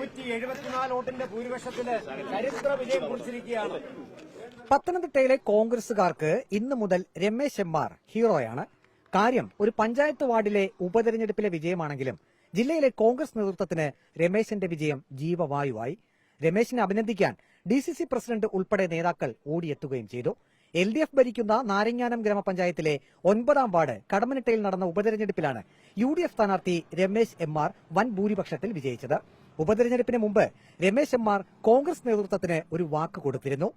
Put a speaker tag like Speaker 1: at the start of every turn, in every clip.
Speaker 1: 274 വോട്ടിന്റെ ഭൂരിപക്ഷത്തില് ചരിത്ര വിജയം കുറിച്ചിരിക്കുകയാണ്.
Speaker 2: പത്തനംതിട്ടയിലെ കോൺഗ്രസുകാർക്ക് ഇന്നു മുതൽ രമേശ് എം.ആർ. ഹീറോയാണ്. കാര്യം ഒരു പഞ്ചായത്ത് വാർഡിലെ ഉപതെരഞ്ഞെടുപ്പിലെ വിജയമാണെങ്കിലും ജില്ലയിലെ കോൺഗ്രസ് നേതൃത്വത്തിന് രമേശിന്റെ വിജയം ജീവവായുവായി. രമേശിനെ അഭിനന്ദിക്കാൻ ഡിസിസി പ്രസിഡന്റ് ഉൾപ്പെടെ നേതാക്കൾ ഓടിയെത്തുകയും ചെയ്തു. LDF ഭരിക്കുന്ന നാരങ്ങാനം ഗ്രാമപഞ്ചായത്തിലെ 9ാം വാർഡ് കടമനിട്ടയിൽ നടന്ന ഉപതെരഞ്ഞെടുപ്പിലാണ് UDF സ്ഥാനാർത്ഥി രമേശ് എം.ആർ. വൻ ഭൂരിപക്ഷത്തിൽ വിജയിച്ചത്. ഉപതെരഞ്ഞെടുപ്പിന് മുമ്പ് രമേശ് എം.ആർ. കോൺഗ്രസ് നേതൃത്വത്തിന് ഒരു വാക്ക് കൊടുത്തിരുന്നു.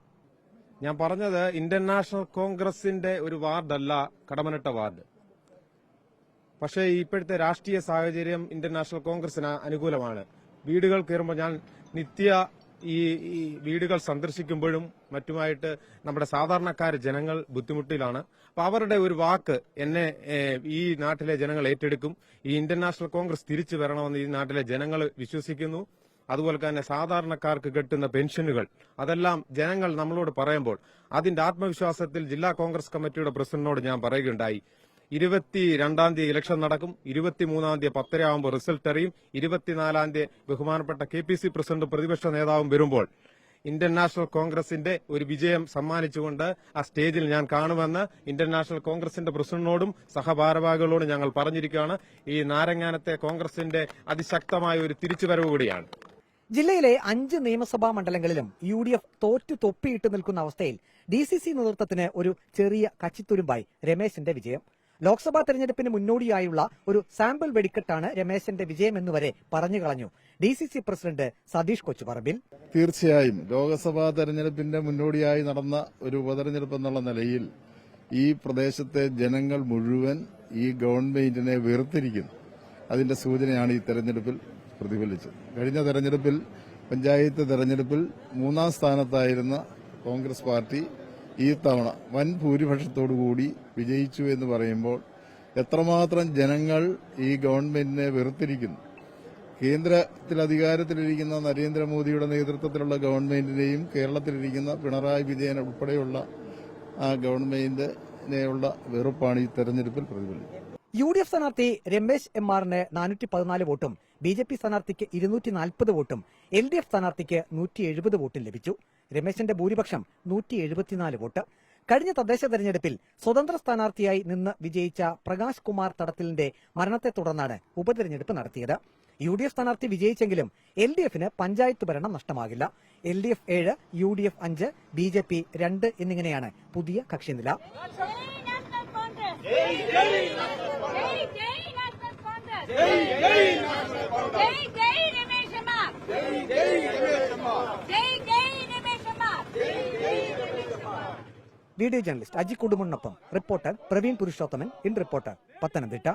Speaker 3: ഞാൻ പറഞ്ഞത് ഇന്ത്യൻ നാഷണൽ കോൺഗ്രസിന്റെ ഒരു വാർഡല്ല കടമനിട്ട വാർഡ്. പക്ഷേ ഇപ്പോഴത്തെ രാഷ്ട്രീയ സാഹചര്യം ഇന്ത്യൻ നാഷണൽ കോൺഗ്രസിന് അനുകൂലമാണ്. വീടുകൾ കയറുമ്പോൾ ഞാൻ നിത്യ ഈ വീടുകൾ സന്ദർശിക്കുമ്പോഴും മറ്റുമായിട്ട് നമ്മുടെ സാധാരണക്കാർ ജനങ്ങൾ ബുദ്ധിമുട്ടിലാണ്. അപ്പൊ അവരുടെ ഒരു വാക്ക് എന്നെ ഈ നാട്ടിലെ ജനങ്ങൾ ഏറ്റെടുക്കും. ഈ ഇന്ത്യൻ നാഷണൽ കോൺഗ്രസ് തിരിച്ചു വരണമെന്ന് ഈ നാട്ടിലെ ജനങ്ങൾ വിശ്വസിക്കുന്നു. അതുപോലെ തന്നെ സാധാരണക്കാർക്ക് കിട്ടുന്ന പെൻഷനുകൾ അതെല്ലാം ജനങ്ങൾ നമ്മളോട് പറയുമ്പോൾ അതിന്റെ ആത്മവിശ്വാസത്തിൽ ജില്ലാ കോൺഗ്രസ് കമ്മിറ്റിയുടെ പ്രസിഡന്റിനോട് ഞാൻ പറയുകയുണ്ടായി. 22-ാം തീയതി ഇലക്ഷൻ നടക്കും. 23-ാം തീയതി 10:30 ആകുമ്പോൾ റിസൾട്ട് അറിയും. 24-ാം തീയതി ബഹുമാനപ്പെട്ട KPC പ്രസിഡന്റ് പ്രതിപക്ഷ നേതാവും വരുമ്പോൾ ഇന്ത്യൻ നാഷണൽ കോൺഗ്രസിന്റെ ഒരു വിജയം സമ്മാനിച്ചുകൊണ്ട് ആ സ്റ്റേജിൽ ഞാൻ കാണുമെന്ന് ഇന്ത്യൻ നാഷണൽ കോൺഗ്രസിന്റെ പ്രസിഡന്റിനോടും സഹഭാരവാഹികളോടും ഞങ്ങൾ പറഞ്ഞിരിക്കുകയാണ്. ഈ നാരങ്ങാനത്തെ കോൺഗ്രസിന്റെ അതിശക്തമായ ഒരു തിരിച്ചുവരവ് കൂടിയാണ്.
Speaker 2: ജില്ലയിലെ 5 നിയമസഭാ മണ്ഡലങ്ങളിലും UDF തോറ്റു തൊപ്പിയിട്ട് നിൽക്കുന്ന അവസ്ഥയിൽ DCC നേതൃത്വത്തിന് ഒരു ചെറിയ കച്ചിത്തുരുമ്പായി രമേശിന്റെ വിജയം. ലോക്സഭാ തെരഞ്ഞെടുപ്പിന് മുന്നോടിയായുള്ള ഒരു സാമ്പിൾ വെടിക്കെട്ടാണ് രമേശിന്റെ വിജയം എന്നുവരെ പറഞ്ഞു കളഞ്ഞു DCC പ്രസിഡന്റ് സതീഷ് കൊച്ചുപറമ്പിൽ.
Speaker 4: തീർച്ചയായും ലോക്സഭാ തെരഞ്ഞെടുപ്പിന്റെ മുന്നോടിയായി നടന്ന ഒരു ഉപതെരഞ്ഞെടുപ്പ് എന്നുള്ള നിലയിൽ ഈ പ്രദേശത്തെ ജനങ്ങൾ മുഴുവൻ ഈ ഗവൺമെന്റിനെ വെറുത്തിരിക്കുന്നു. അതിന്റെ സൂചനയാണ് ഈ തെരഞ്ഞെടുപ്പിൽ പ്രതിഫലിച്ചത്. കഴിഞ്ഞ തെരഞ്ഞെടുപ്പിൽ പഞ്ചായത്ത് തെരഞ്ഞെടുപ്പിൽ 3ാം സ്ഥാനത്തായിരുന്ന കോൺഗ്രസ് പാർട്ടി ഈ തവണ വൻ ഭൂരിപക്ഷത്തോടുകൂടി വിജയിച്ചു എന്ന് പറയുമ്പോൾ എത്രമാത്രം ജനങ്ങൾ ഈ ഗവൺമെന്റിനെ വെറുത്തിരിക്കുന്നു. കേന്ദ്രത്തിൽ അധികാരത്തിലിരിക്കുന്ന നരേന്ദ്രമോദിയുടെ നേതൃത്വത്തിലുള്ള ഗവൺമെന്റിനെയും കേരളത്തിലിരിക്കുന്ന പിണറായി വിജയൻ ഉൾപ്പെടെയുള്ള ആ ഗവൺമെന്റിനെയുള്ള വെറുപ്പാണ് ഈ തെരഞ്ഞെടുപ്പിൽ പ്രതിഫലിച്ചത്.
Speaker 2: UDF സ്ഥാനാർത്ഥി രമേശ് എം.ആറിന് 414 വോട്ടും BJP സ്ഥാനാർത്ഥിക്ക് 240 വോട്ടും LDF സ്ഥാനാർത്ഥിക്ക് 170 വോട്ടും ലഭിച്ചു. രമേശിന്റെ ഭൂരിപക്ഷം 174 വോട്ട്. കഴിഞ്ഞ തദ്ദേശ തെരഞ്ഞെടുപ്പിൽ സ്വതന്ത്ര സ്ഥാനാർത്ഥിയായി നിന്ന് വിജയിച്ച പ്രകാശ് കുമാർ തടത്തിലിന്റെ മരണത്തെ തുടർന്നാണ് ഉപതെരഞ്ഞെടുപ്പ് നടത്തിയത്. UDF സ്ഥാനാർത്ഥി വിജയിച്ചെങ്കിലും LDFന് പഞ്ചായത്ത് ഭരണം നഷ്ടമാകില്ല. LDF 7, UDF 5, BJP 2 എന്നിങ്ങനെയാണ് പുതിയ കക്ഷിനില. വീഡിയോ ജേർണലിസ്റ്റ് അജി കുടുംബനൊപ്പം reporter Praveen Purushothaman, in reporter, Pathanamthitta.